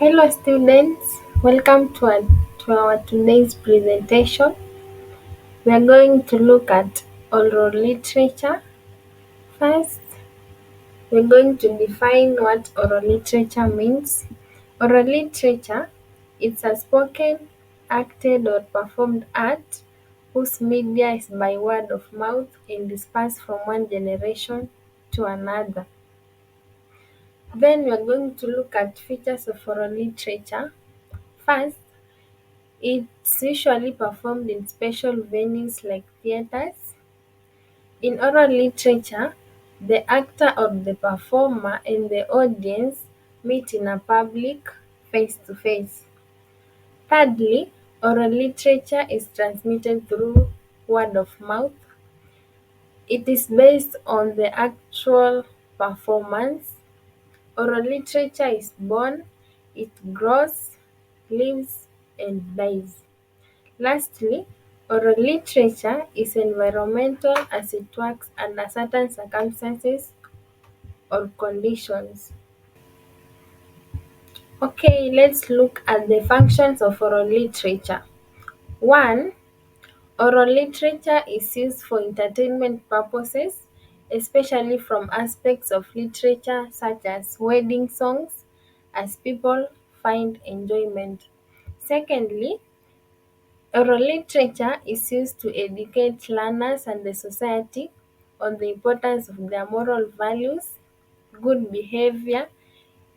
Hello students, welcome to our today's presentation. We are going to look at oral literature. First, we're going to define what oral literature means. Oral literature is a spoken, acted or performed art whose media is by word of mouth and dispersed from one generation to another. Then we are going to look at features of oral literature. First, it's usually performed in special venues like theaters. In oral literature, the actor or the performer and the audience meet in a public, face to face. Thirdly, oral literature is transmitted through word of mouth. It is based on the actual performance. Oral literature is born, it grows, lives, and dies. Lastly, oral literature is environmental as it works under certain circumstances or conditions. Okay, let's look at the functions of oral literature. 1. Oral literature is used for entertainment purposes, especially from aspects of literature such as wedding songs, as people find enjoyment. Secondly, oral literature is used to educate learners and the society on the importance of their moral values, good behavior,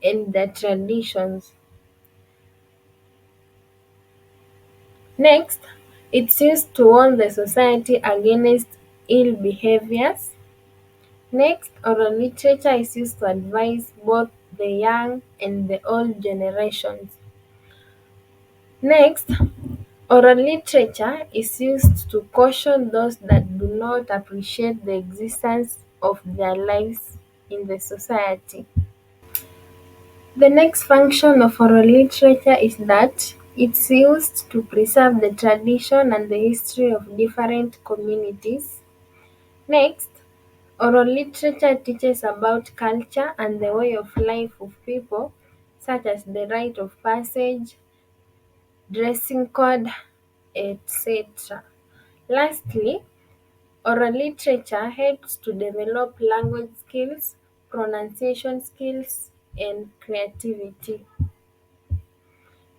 and their traditions. Next, it's used to warn the society against ill behaviors. Next, oral literature is used to advise both the young and the old generations. Next, oral literature is used to caution those that do not appreciate the existence of their lives in the society. The next function of oral literature is that it's used to preserve the tradition and the history of different communities. Next, oral literature teaches about culture and the way of life of people, such as the rite of passage, dressing code, etc. Lastly, oral literature helps to develop language skills, pronunciation skills, and creativity.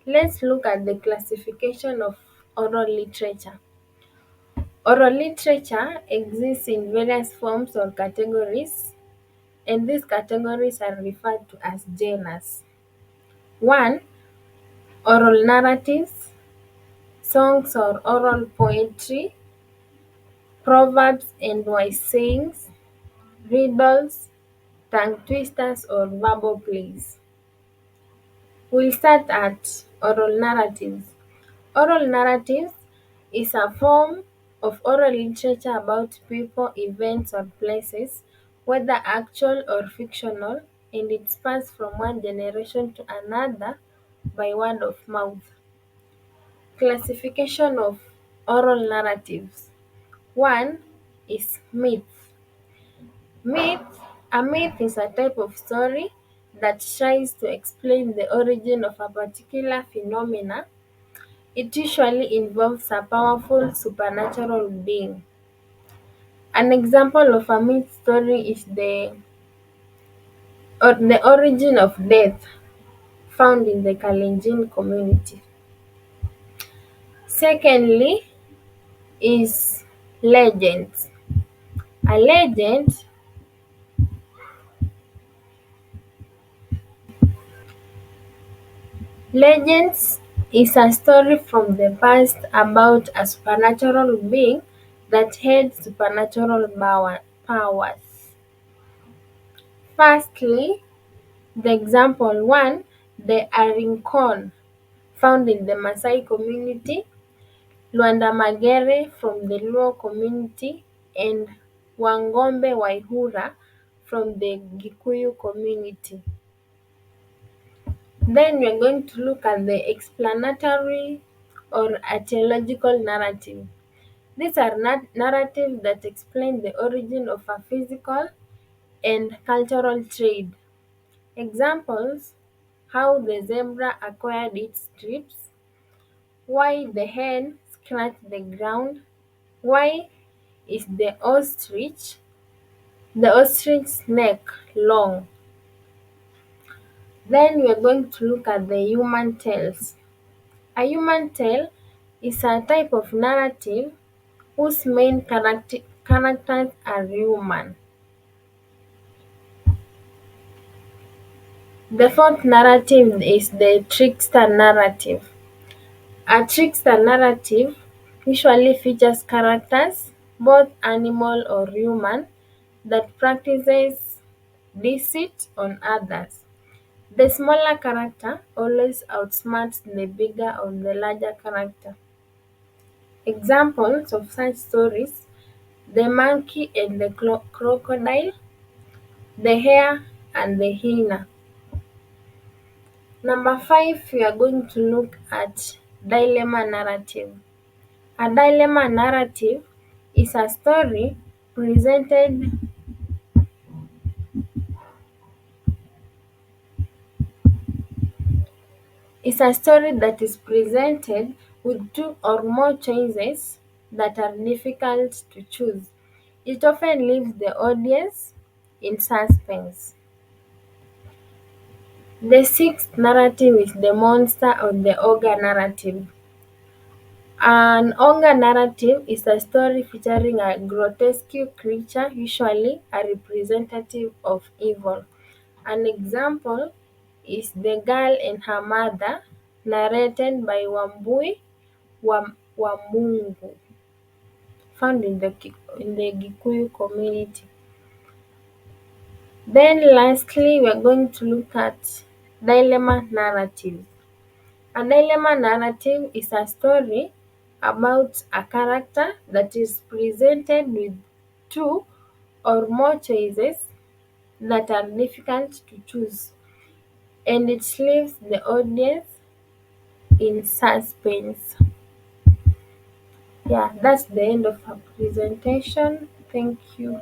Let's look at the classification of oral literature. Oral literature exists in various forms or categories, and these categories are referred to as genres. 1. Oral narratives, songs or oral poetry, proverbs and wise sayings, riddles, tongue twisters, or verbal plays. We'll start at oral narratives. Oral narratives is a form of oral literature about people, events, or places, whether actual or fictional, and it's passed from one generation to another by word of mouth. Classification of oral narratives. 1 is myth. A myth is a type of story that tries to explain the origin of a particular phenomena. It usually involves a powerful supernatural being. An example of a myth story is the origin of death found in the Kalenjin community. Secondly is legends. A legends is a story from the past about a supernatural being that had supernatural powers. Firstly, the example 1, the Arincon, found in the Maasai community, Luanda Magere from the Luo community, and Wangombe Waihura from the Gikuyu community. Then we are going to look at the explanatory or archaeological narrative. These are narratives that explain the origin of a physical and cultural trade. Examples how the zebra acquired its stripes, why the hen scratched the ground, why is the ostrich neck long. Then we are going to look at the human tales. A human tale is a type of narrative whose main characters are human. The fourth narrative is the trickster narrative. A trickster narrative usually features characters, both animal or human, that practices deceit on others. The smaller character always outsmarts the bigger or the larger character. Examples of such stories: the monkey and the crocodile, the hare and the hyena. Number 5, we are going to look at dilemma narrative. A dilemma narrative is a story presented is a story that is presented with two or more choices that are difficult to choose. It often leaves the audience in suspense. The sixth narrative is the monster or the ogre narrative. An ogre narrative is a story featuring a grotesque creature, usually a representative of evil. An example is The Girl and Her Mother, narrated by Wambui Wamungu, found in the Gikuyu community. Then lastly, we are going to look at dilemma narrative. A dilemma narrative is a story about a character that is presented with two or more choices that are difficult to choose, and it leaves the audience in suspense. Yeah, that's the end of our presentation. Thank you.